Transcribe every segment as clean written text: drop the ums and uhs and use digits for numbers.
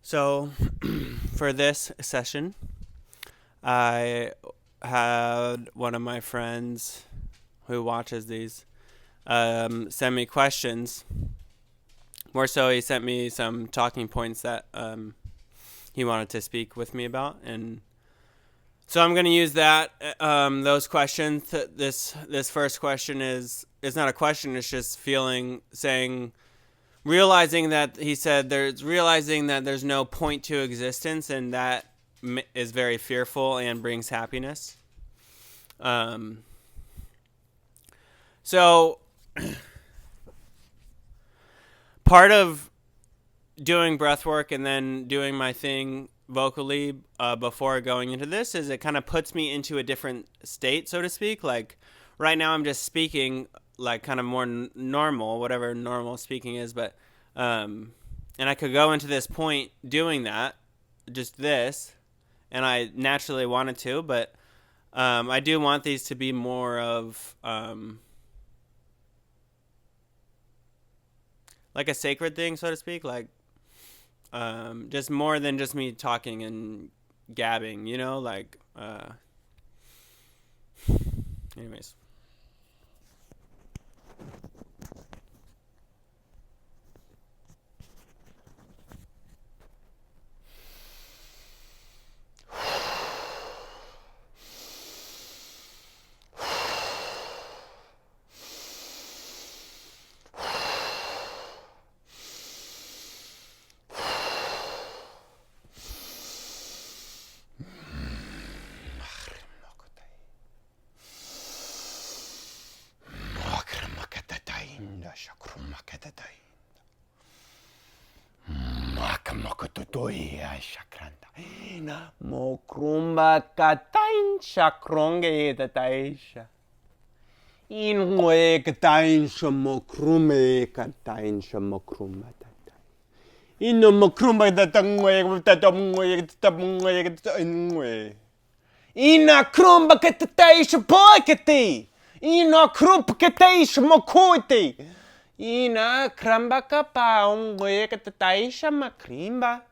So, for this session, I had one of my friends who watches these send me questions. More so, he sent me some talking points that he wanted to speak with me about, and so I'm going to use those questions. This first question is it's not a question. It's just realizing that he said realizing that there's no point to existence, and that is very fearful and brings happiness. Um, so part of doing breath work and then doing my thing vocally before going into this is it kind of puts me into a different state, so to speak. Like right now I'm just speaking like kind of more normal, whatever normal speaking is, but and I could go into this point doing that, just this, and I naturally wanted to, but I do want these to be more of like a sacred thing, so to speak, like just more than just me talking and gabbing, like anyways. Mokrumba katain shakronge tataisha. Inwe katain shamokrume katain shamokrumba tatai. Ino mokrumba tatangwe tatamwe tatamwe. Ina krumba katatai shapoikati. Ina krumba katai shamokuiti. Ina kramba kapa ungwe katatai shamakrimba.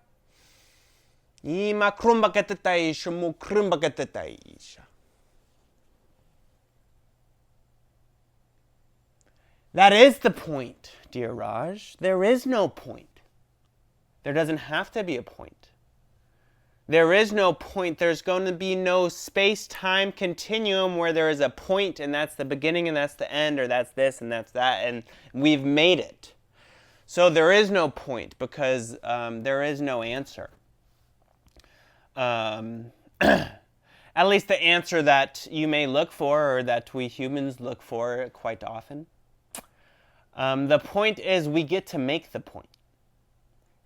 Ima krumba katataisha, mu krumba katataisha. That is the point, dear Raj. There is no point. There doesn't have to be a point. There is no point. There's going to be no space-time continuum where there is a point and that's the beginning and that's the end, or that's this and that's that, and we've made it. So there is no point because there is no answer. At least the answer that you may look for, or that we humans look for quite often. The point is we get to make the point.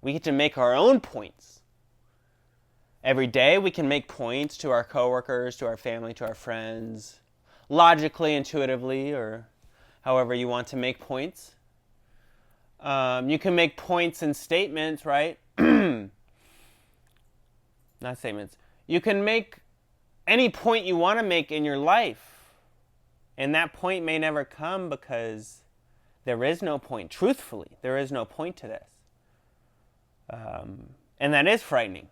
We get to make our own points. Every day we can make points to our coworkers, to our family, to our friends, logically, intuitively, or however you want to make points. You can make points in statements, right? Not statements. You can make any point you want to make in your life. And that point may never come because there is no point. Truthfully, there is no point to this. And that is frightening.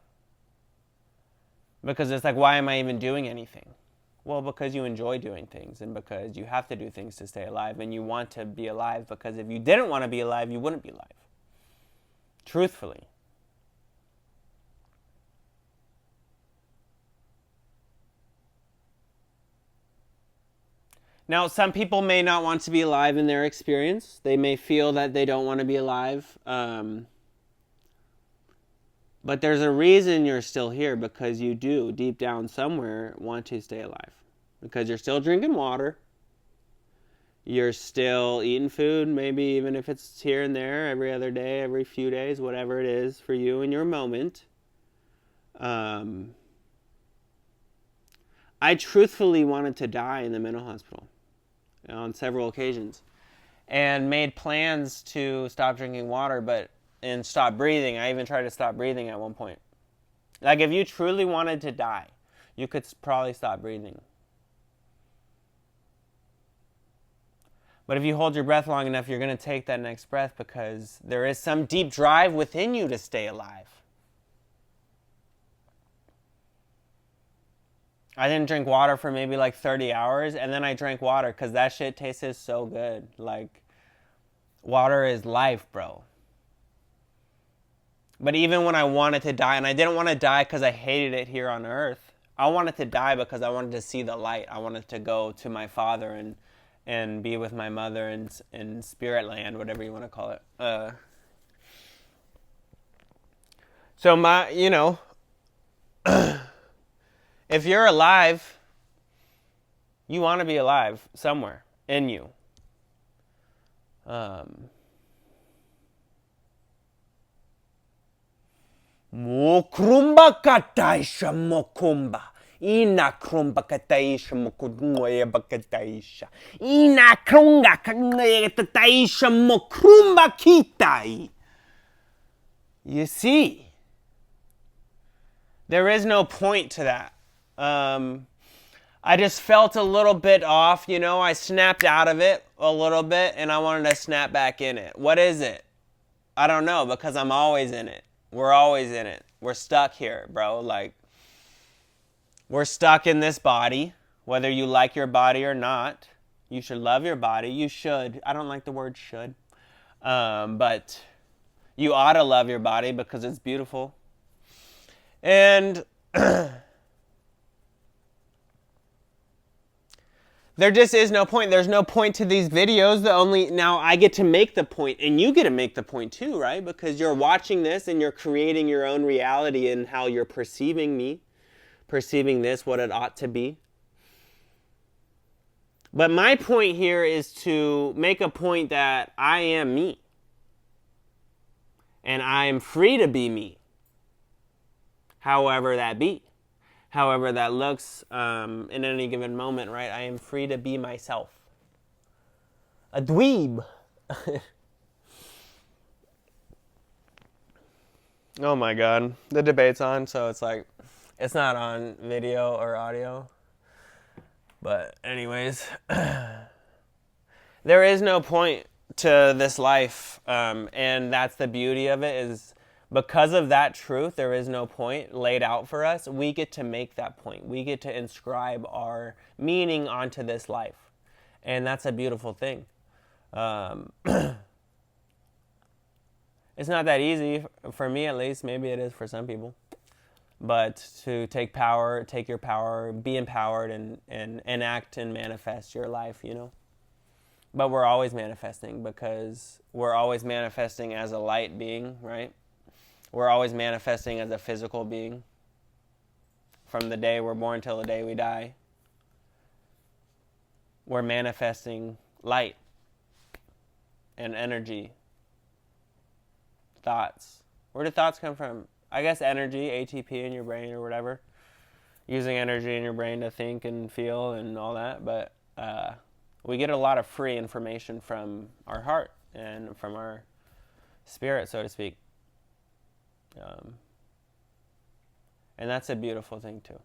Because it's like, why am I even doing anything? Well, because you enjoy doing things and because you have to do things to stay alive and you want to be alive, because if you didn't want to be alive, you wouldn't be alive. Truthfully. Now, some people may not want to be alive in their experience. They may feel that they don't want to be alive. But there's a reason you're still here, because you do, deep down somewhere, want to stay alive. Because you're still drinking water. You're still eating food, maybe even if it's here and there, every other day, every few days, whatever it is for you in your moment. I truthfully wanted to die in the mental hospital on several occasions, and made plans to stop drinking water and stop breathing. I even tried to stop breathing at one point. Like, if you truly wanted to die, you could probably stop breathing. But if you hold your breath long enough, you're going to take that next breath, because there is some deep drive within you to stay alive. I didn't drink water for maybe like 30 hours, and then I drank water because that shit tasted so good. Like, water is life, bro. But even when I wanted to die, and I didn't want to die because I hated it here on earth, I wanted to die because I wanted to see the light. I wanted to go to my father and be with my mother in spirit land, whatever you want to call it. So if you're alive, you want to be alive somewhere in you. Mokrumba kataisha mokumba. Ina krumba kataisha mokungoya bakataisha. Ina krunga kataisha mokrumba kitai. You see, there is no point to that. I just felt a little bit off, I snapped out of it a little bit and I wanted to snap back in it. What is it? I don't know, because I'm always in it. We're always in it. We're stuck here, bro. Like, we're stuck in this body, whether you like your body or not. You should love your body. You should. I don't like the word should. But you ought to love your body because it's beautiful. And there just is no point. There's no point to these videos. Now I get to make the point, and you get to make the point too, right? Because you're watching this and you're creating your own reality in how you're perceiving me, perceiving this, what it ought to be. But my point here is to make a point that I am me. And I am free to be me. However that be. However that looks in any given moment, right? I am free to be myself. A dweeb. Oh my God. The debate's on, so it's like, it's not on video or audio. But anyways, there is no point to this life. And that's the beauty of it, is because of that truth, there is no point laid out for us. We get to make that point. We get to inscribe our meaning onto this life. And that's a beautiful thing. It's not that easy, for me at least. Maybe it is for some people. But to take power, take your power, be empowered, and enact and manifest your life, But we're always manifesting, because we're always manifesting as a light being, right? We're always manifesting as a physical being. From the day we're born till the day we die. We're manifesting light and energy. Thoughts. Where do thoughts come from? I guess energy, ATP in your brain or whatever. Using energy in your brain to think and feel and all that. But we get a lot of free information from our heart and from our spirit, so to speak. And that's a beautiful thing too.